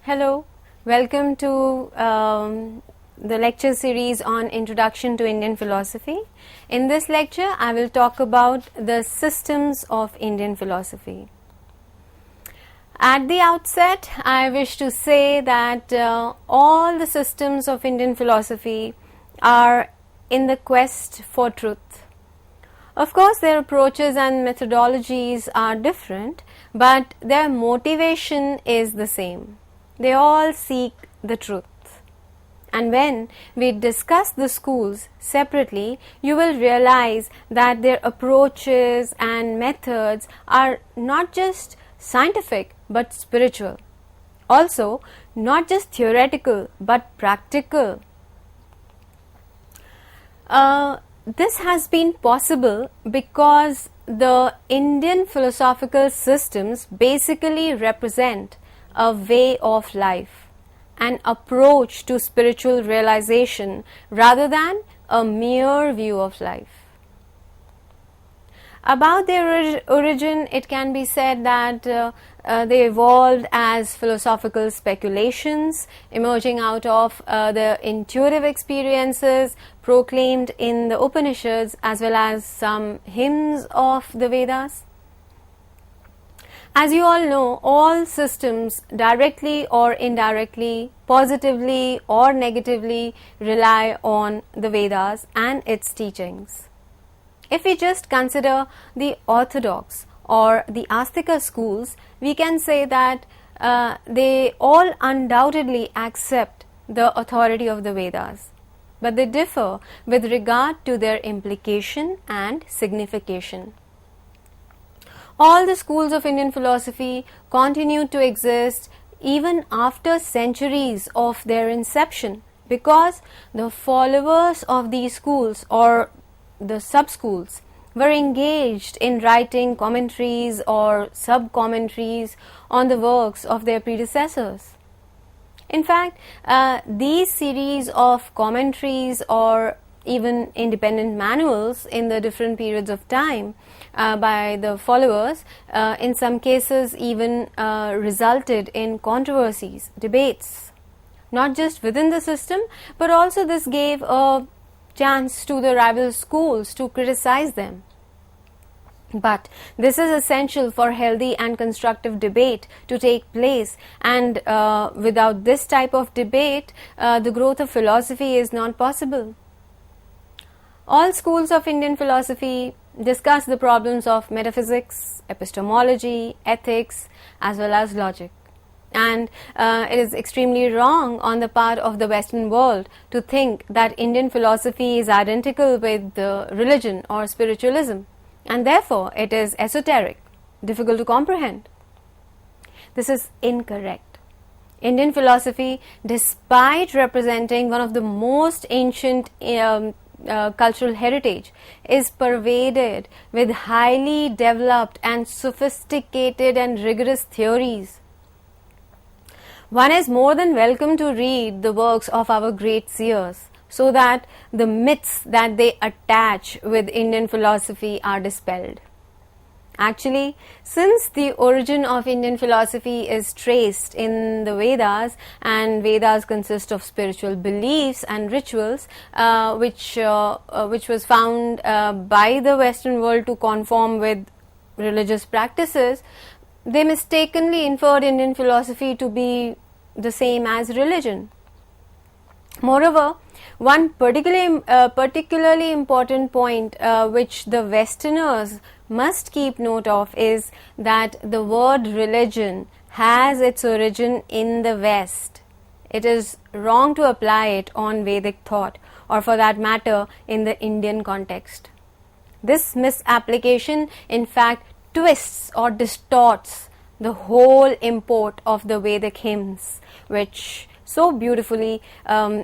Hello, welcome to the lecture series on Introduction to Indian Philosophy. In this lecture, I will talk about the systems of Indian philosophy. At the outset, I wish to say that all the systems of Indian philosophy are in the quest for truth. Of course, their approaches and methodologies are different, but their motivation is the same. They all seek the truth. And when we discuss the schools separately, you will realize that their approaches and methods are not just scientific but spiritual. Also, not just theoretical but practical. This has been possible because the Indian philosophical systems basically represent a way of life, an approach to spiritual realization rather than a mere view of life. About their origin, it can be said that they evolved as philosophical speculations emerging out of the intuitive experiences proclaimed in the Upanishads as well as some hymns of the Vedas. As you all know, all systems directly or indirectly, positively or negatively rely on the Vedas and its teachings. If we just consider the orthodox or the Astika schools, we can say that they all undoubtedly accept the authority of the Vedas, but they differ with regard to their implication and signification. All the schools of Indian philosophy continue to exist even after centuries of their inception because the followers of these schools or the sub-schools were engaged in writing commentaries or sub-commentaries on the works of their predecessors. In fact, these series of commentaries or even independent manuals in the different periods of time by the followers, in some cases even resulted in controversies, debates, not just within the system, but also this gave a chance to the rival schools to criticize them. But this is essential for healthy and constructive debate to take place, and without this type of debate, the growth of philosophy is not possible. All schools of Indian philosophy discuss the problems of metaphysics, epistemology, ethics, as well as logic. And it is extremely wrong on the part of the Western world to think that Indian philosophy is identical with the religion or spiritualism, and therefore it is esoteric, difficult to comprehend. This is incorrect. Indian philosophy, despite representing one of the most ancient cultural heritage, is pervaded with highly developed and sophisticated and rigorous theories. One is more than welcome to read the works of our great seers so that the myths that they attach with Indian philosophy are dispelled. Actually, since the origin of Indian philosophy is traced in the Vedas, and Vedas consist of spiritual beliefs and rituals which was found by the Western world to conform with religious practices, they mistakenly inferred Indian philosophy to be the same as religion. Moreover, one particularly important point which the Westerners must keep note of is that the word religion has its origin in the West. It is wrong to apply it on Vedic thought, or for that matter in the Indian context. This misapplication in fact twists or distorts the whole import of the Vedic hymns, which so beautifully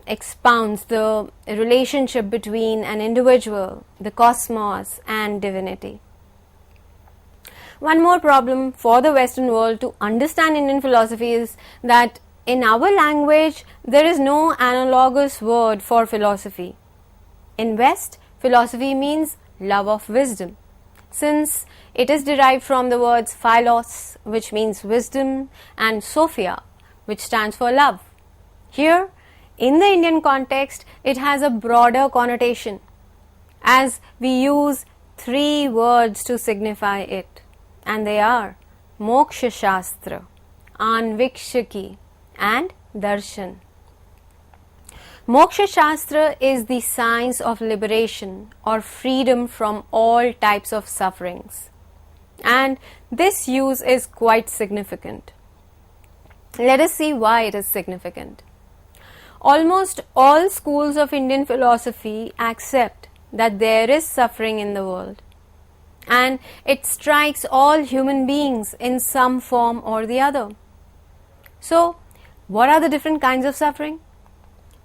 expounds the relationship between an individual, the cosmos, and divinity. One more problem for the Western world to understand Indian philosophy is that in our language there is no analogous word for philosophy. In West, philosophy means love of wisdom, since it is derived from the words philos, which means wisdom, and sophia, which stands for love. Here, in the Indian context, it has a broader connotation, as we use 3 words to signify it, and they are Moksha Shastra, Anvikshaki, and Darshan. Moksha Shastra is the science of liberation or freedom from all types of sufferings, and this use is quite significant. Let us see why it is significant. Almost all schools of Indian philosophy accept that there is suffering in the world, and it strikes all human beings in some form or the other. So, what are the different kinds of suffering?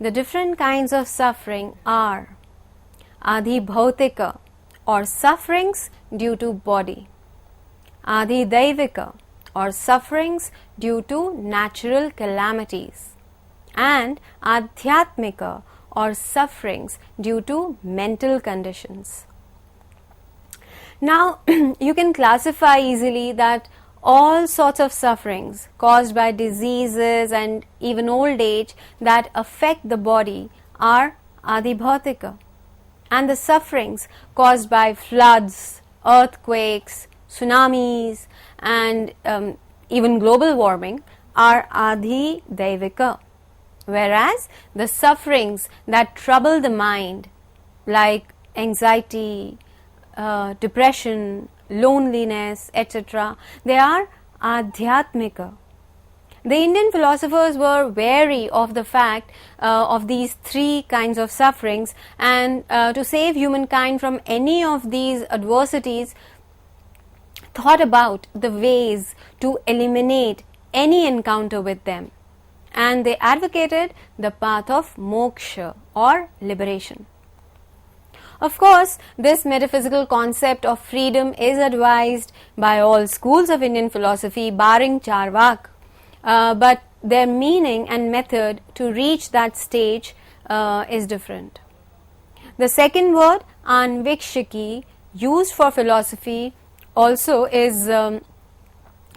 The different kinds of suffering are Adhibhautika, or sufferings due to body, Adhidaivika, or sufferings due to natural calamities, and Adhyatmika, or sufferings due to mental conditions. Now, you can classify easily that all sorts of sufferings caused by diseases and even old age that affect the body are Adhibhautika, and the sufferings caused by floods, earthquakes, tsunamis, and even global warming are Adhidaivika. Whereas the sufferings that trouble the mind, like anxiety, depression, loneliness, etc., they are Adhyatmika. The Indian philosophers were wary of the fact of these 3 kinds of sufferings, and to save humankind from any of these adversities, thought about the ways to eliminate any encounter with them, and they advocated the path of moksha or liberation. Of course, this metaphysical concept of freedom is advised by all schools of Indian philosophy barring Charvak, but their meaning and method to reach that stage is different. The second word, Anvikshaki, used for philosophy also is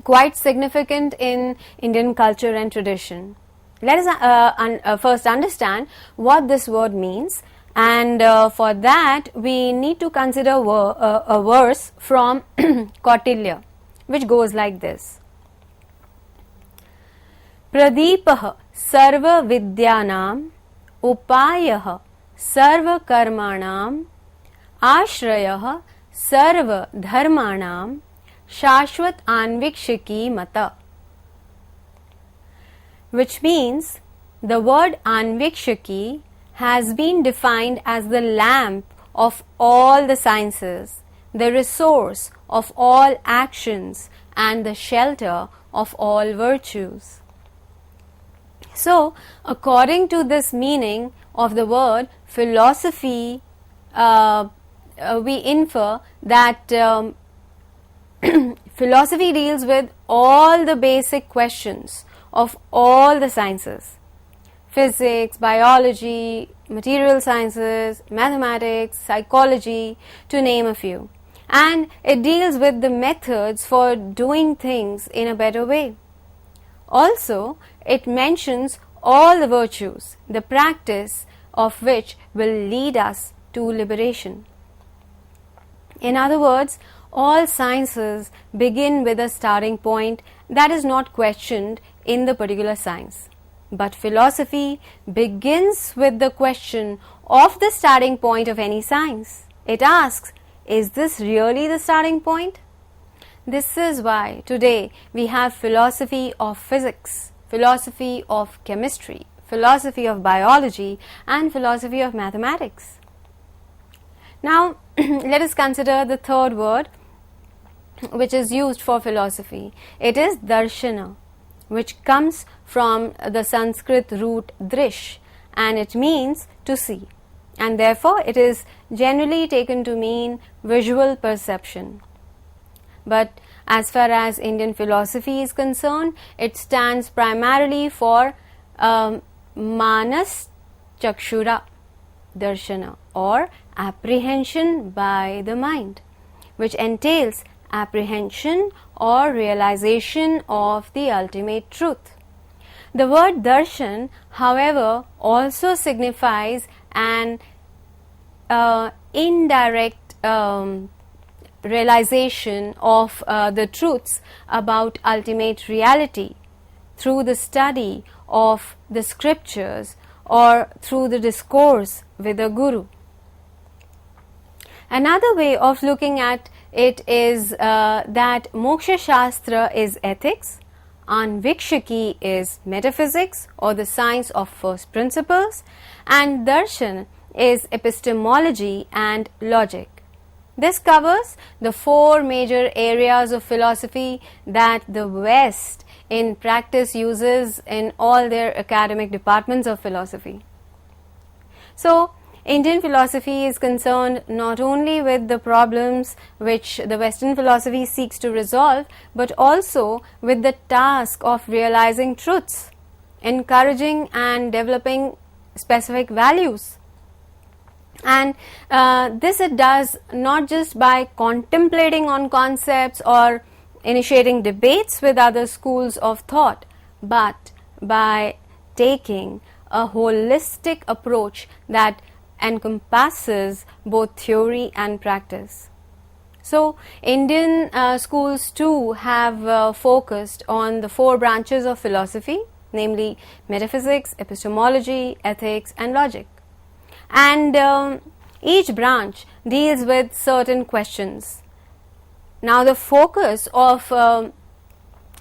quite significant in Indian culture and tradition. Let us first understand what this word means, and for that we need to consider a verse from Kautilya, which goes like this. Pradipah sarva vidyanam upayah sarva karmanam ashrayah sarva dharmanam shashvat anvikshaki mata, which means the word anvikshaki has been defined as the lamp of all the sciences, the resource of all actions, and the shelter of all virtues. So, according to this meaning of the word, philosophy, we infer that philosophy deals with all the basic questions of all the sciences: physics, biology, material sciences, mathematics, psychology, to name a few. And it deals with the methods for doing things in a better way. Also, it mentions all the virtues, the practice of which will lead us to liberation. In other words, all sciences begin with a starting point that is not questioned in the particular science. But philosophy begins with the question of the starting point of any science. It asks, is this really the starting point? This is why today we have philosophy of physics, philosophy of chemistry, philosophy of biology, and philosophy of mathematics. Now, let us consider the third word which is used for philosophy. It is darshana, which comes from the Sanskrit root drish, and it means to see, and therefore it is generally taken to mean visual perception. But as far as Indian philosophy is concerned, it stands primarily for manas chakshura darshana, or apprehension by the mind, which entails apprehension or realization of the ultimate truth. The word darshan, however, also signifies an indirect realization of the truths about ultimate reality through the study of the scriptures or through the discourse with the Guru. Another way of looking at it is that Moksha Shastra is ethics, Anvikshaki is metaphysics or the science of first principles, and Darshan is epistemology and logic. This covers the four major areas of philosophy that the West in practice uses in all their academic departments of philosophy. So, Indian philosophy is concerned not only with the problems which the Western philosophy seeks to resolve, but also with the task of realizing truths, encouraging and developing specific values. And this it does not just by contemplating on concepts or initiating debates with other schools of thought, but by taking a holistic approach that encompasses both theory and practice. So, Indian schools too have focused on the four branches of philosophy, namely metaphysics, epistemology, ethics, and logic. And each branch deals with certain questions. Now, the focus of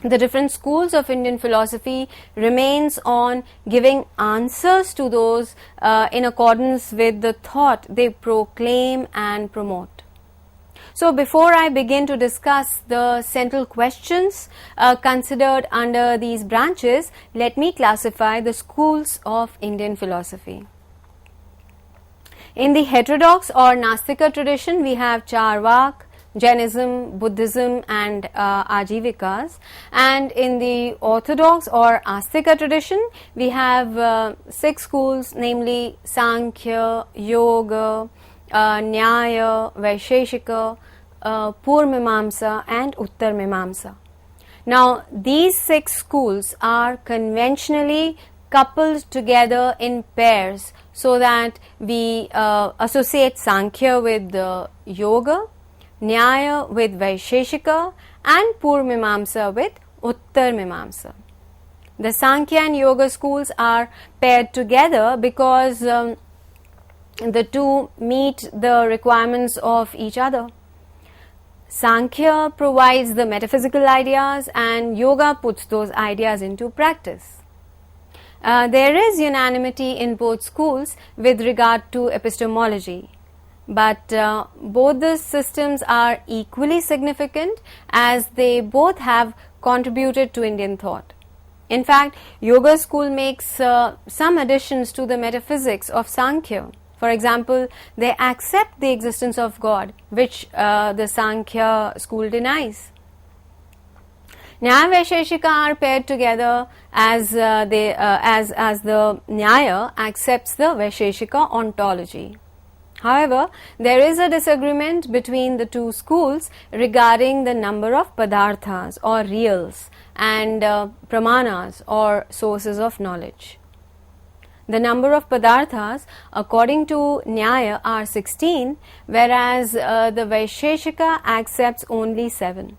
the different schools of Indian philosophy remains on giving answers to those in accordance with the thought they proclaim and promote. So, before I begin to discuss the central questions considered under these branches, let me classify the schools of Indian philosophy. In the heterodox or Nastika tradition, we have Charvak, Jainism, Buddhism, and Ajivikas. And in the orthodox or Astika tradition, we have 6 schools, namely Sankhya, Yoga, Nyaya, Vaisheshika, Purvamimamsa, and Uttarmimamsa. Now, these 6 schools are conventionally coupled together in pairs so that we associate Sankhya with Yoga, Nyaya with Vaisheshika, and Purvamimamsa with Uttarmimamsa. The Sankhya and Yoga schools are paired together because the two meet the requirements of each other. Sankhya provides the metaphysical ideas and Yoga puts those ideas into practice. There is unanimity in both schools with regard to epistemology, but both the systems are equally significant as they both have contributed to Indian thought. In fact, Yoga school makes some additions to the metaphysics of Sankhya. For example, they accept the existence of God, which the Sankhya school denies. Nyaya Vaisheshika are paired together as the Nyaya accepts the Vaisheshika ontology. However, there is a disagreement between the two schools regarding the number of padarthas or reals and pramanas or sources of knowledge. The number of padarthas according to Nyaya are 16, whereas the Vaisheshika accepts only 7.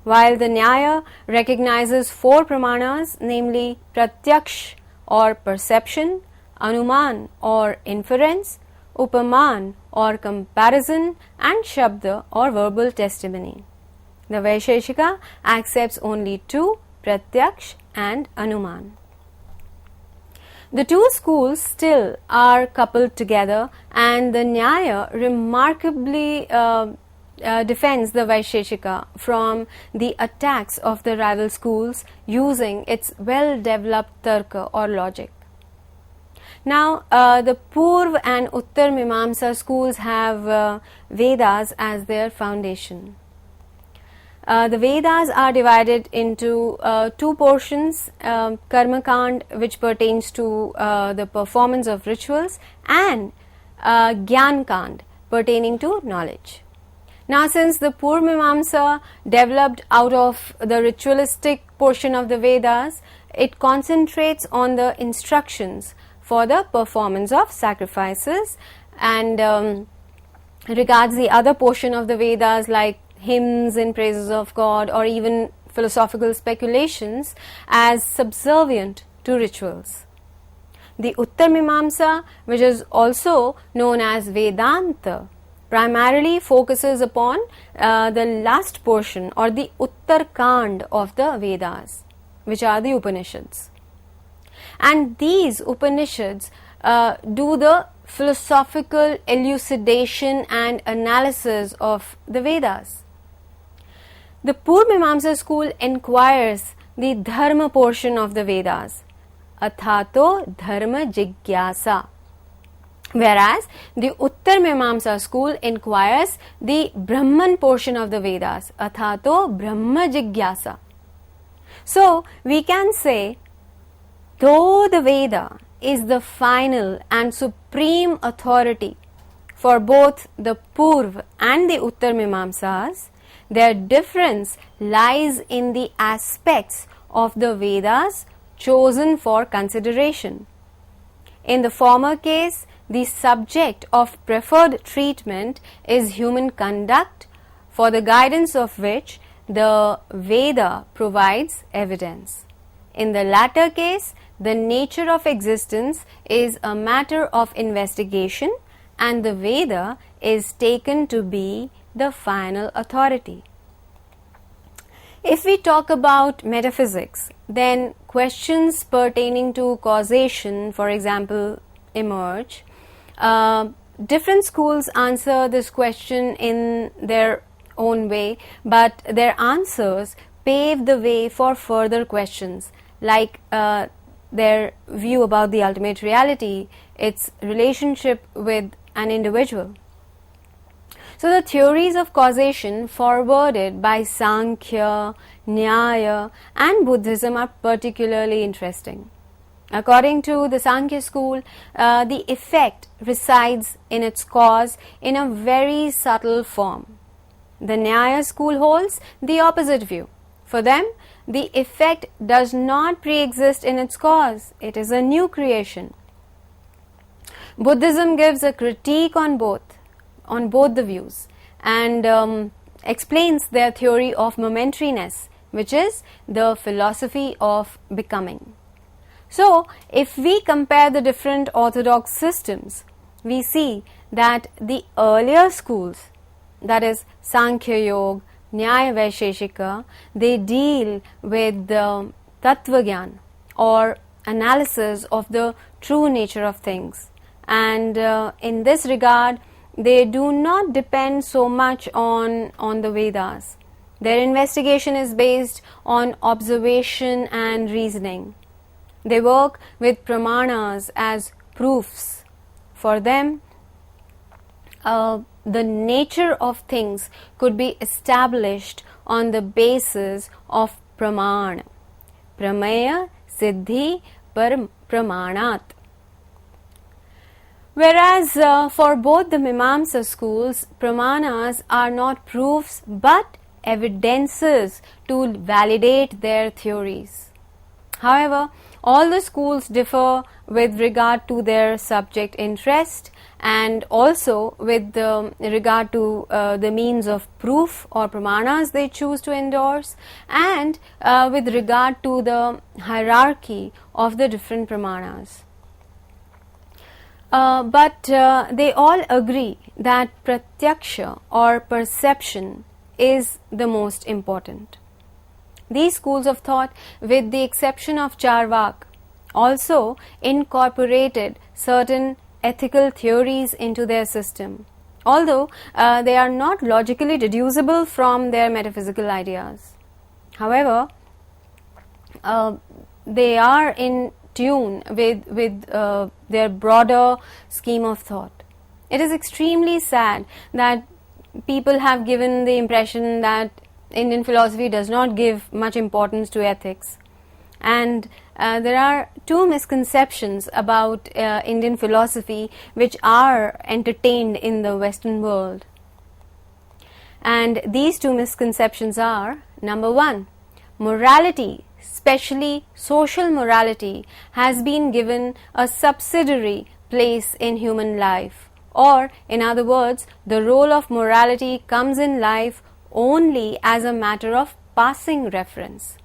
While the Nyaya recognizes 4 pramanas, namely Pratyaksh or perception, Anuman or inference, Upaman or comparison, and Shabda or verbal testimony. The Vaisheshika accepts only 2, Pratyaksh and Anuman. The two schools still are coupled together, and the Nyaya remarkably defends the Vaisheshika from the attacks of the rival schools using its well-developed tarka or logic. Now, the Purva and Uttarmimamsa schools have Vedas as their foundation. The Vedas are divided into 2 portions, Karma Kand, which pertains to the performance of rituals, and Gyan Kand, pertaining to knowledge. Now, since the Purvamimamsa developed out of the ritualistic portion of the Vedas, it concentrates on the instructions for the performance of sacrifices and regards the other portion of the Vedas like hymns in praises of God or even philosophical speculations as subservient to rituals. The Uttar-Mimamsa, which is also known as Vedanta, primarily focuses upon the last portion or the Uttarkand of the Vedas, which are the Upanishads. And these Upanishads do the philosophical elucidation and analysis of the Vedas. The Purva-Mimamsa school inquires the Dharma portion of the Vedas, Athato Dharma Jigyasa, whereas the Uttar-Mimamsa school inquires the Brahman portion of the Vedas, Athato Brahma Jigyasa. So we can say, though the Veda is the final and supreme authority for both the Purva and the Uttar-Mimamsas, their difference lies in the aspects of the Vedas chosen for consideration. In the former case, the subject of preferred treatment is human conduct, for the guidance of which the Veda provides evidence. In the latter case, the nature of existence is a matter of investigation and the Veda is taken to be the final authority. If we talk about metaphysics, then questions pertaining to causation, for example, emerge. Different schools answer this question in their own way, but their answers pave the way for further questions like their view about the ultimate reality, its relationship with an individual. So the theories of causation forwarded by Sankhya, Nyaya and Buddhism are particularly interesting. According to the Sankhya school, the effect resides in its cause in a very subtle form. The Nyaya school holds the opposite view. For them, the effect does not pre-exist in its cause. It is a new creation. Buddhism gives a critique on both the views and explains their theory of momentariness, which is the philosophy of becoming. So, if we compare the different orthodox systems, we see that the earlier schools, that is Sankhya Yoga, Nyaya Vaisheshika, they deal with the Tattva Gyan or analysis of the true nature of things. And in this regard, they do not depend so much on the Vedas. Their investigation is based on observation and reasoning. They work with pramanas as proofs. For them, the nature of things could be established on the basis of pramana. Pramaya siddhi par pramanat. Whereas for both the Mimamsa schools, pramanas are not proofs but evidences to validate their theories. However, all the schools differ with regard to their subject interest and also with regard to the means of proof or pramanas they choose to endorse, and with regard to the hierarchy of the different pramanas. But they all agree that pratyaksha or perception is the most important. These schools of thought, with the exception of Charvak, also incorporated certain ethical theories into their system, although they are not logically deducible from their metaphysical ideas. However, they are in tune with their broader scheme of thought. It is extremely sad that people have given the impression that Indian philosophy does not give much importance to ethics, and there are two misconceptions about Indian philosophy which are entertained in the Western world. And these two misconceptions are: number one, morality especially social morality, has been given a subsidiary place in human life. Or, in other words, the role of morality comes in life only as a matter of passing reference.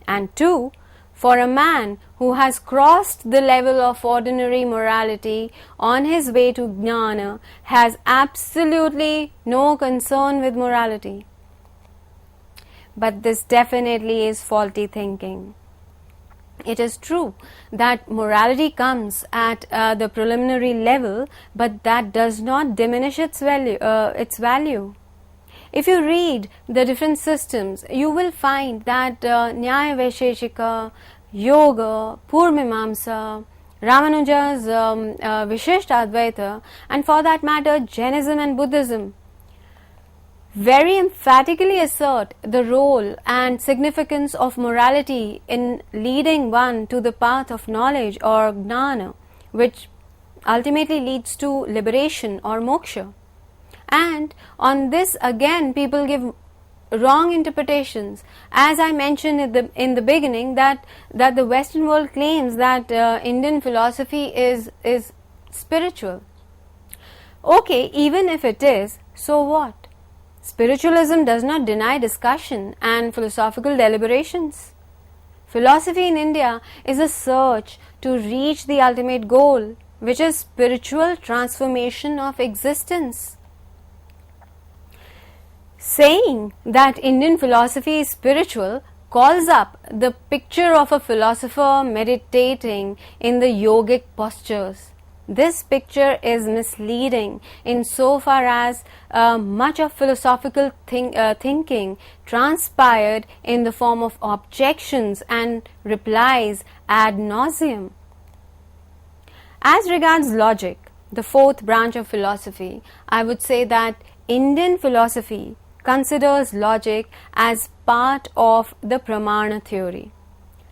And 2. For a man who has crossed the level of ordinary morality on his way to jnana has absolutely no concern with morality. But this definitely is faulty thinking. It is true that morality comes at the preliminary level, but that does not diminish its value. If you read the different systems, you will find that Nyaya Vaisheshika, Yoga, Purvamimamsa, Ramanuja's Vishishta Advaita, and for that matter Jainism and Buddhism very emphatically assert the role and significance of morality in leading one to the path of knowledge or jnana, which ultimately leads to liberation or moksha. And on this again people give wrong interpretations. As I mentioned in the beginning, that the Western world claims that Indian philosophy is spiritual. Okay, even if it is, so what? Spiritualism does not deny discussion and philosophical deliberations. Philosophy in India is a search to reach the ultimate goal, which is spiritual transformation of existence. Saying that Indian philosophy is spiritual calls up the picture of a philosopher meditating in the yogic postures. This picture is misleading insofar as much of philosophical thinking transpired in the form of objections and replies ad nauseum. As regards logic, the fourth branch of philosophy, I would say that Indian philosophy considers logic as part of the Pramana theory.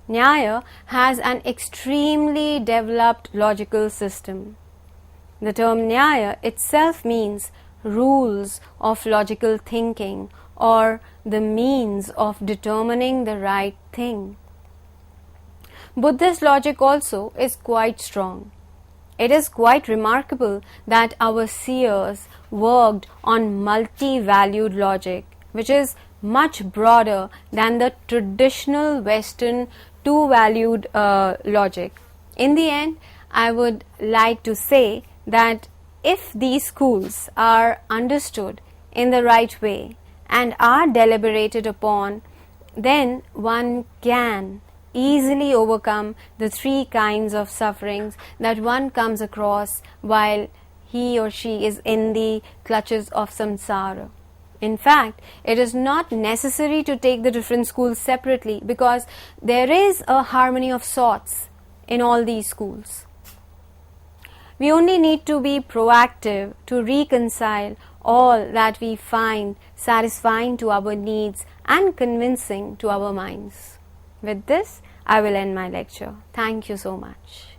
Nyaya has an extremely developed logical system. The term Nyaya itself means rules of logical thinking or the means of determining the right thing. Buddhist logic also is quite strong. It is quite remarkable that our seers worked on multi-valued logic, which is much broader than the traditional Western two-valued logic. In the end, I would like to say that if these schools are understood in the right way and are deliberated upon, then one can easily overcome the three kinds of sufferings that one comes across while he or she is in the clutches of samsara. In fact, it is not necessary to take the different schools separately because there is a harmony of sorts in all these schools. We only need to be proactive to reconcile all that we find satisfying to our needs and convincing to our minds. With this, I will end my lecture. Thank you so much.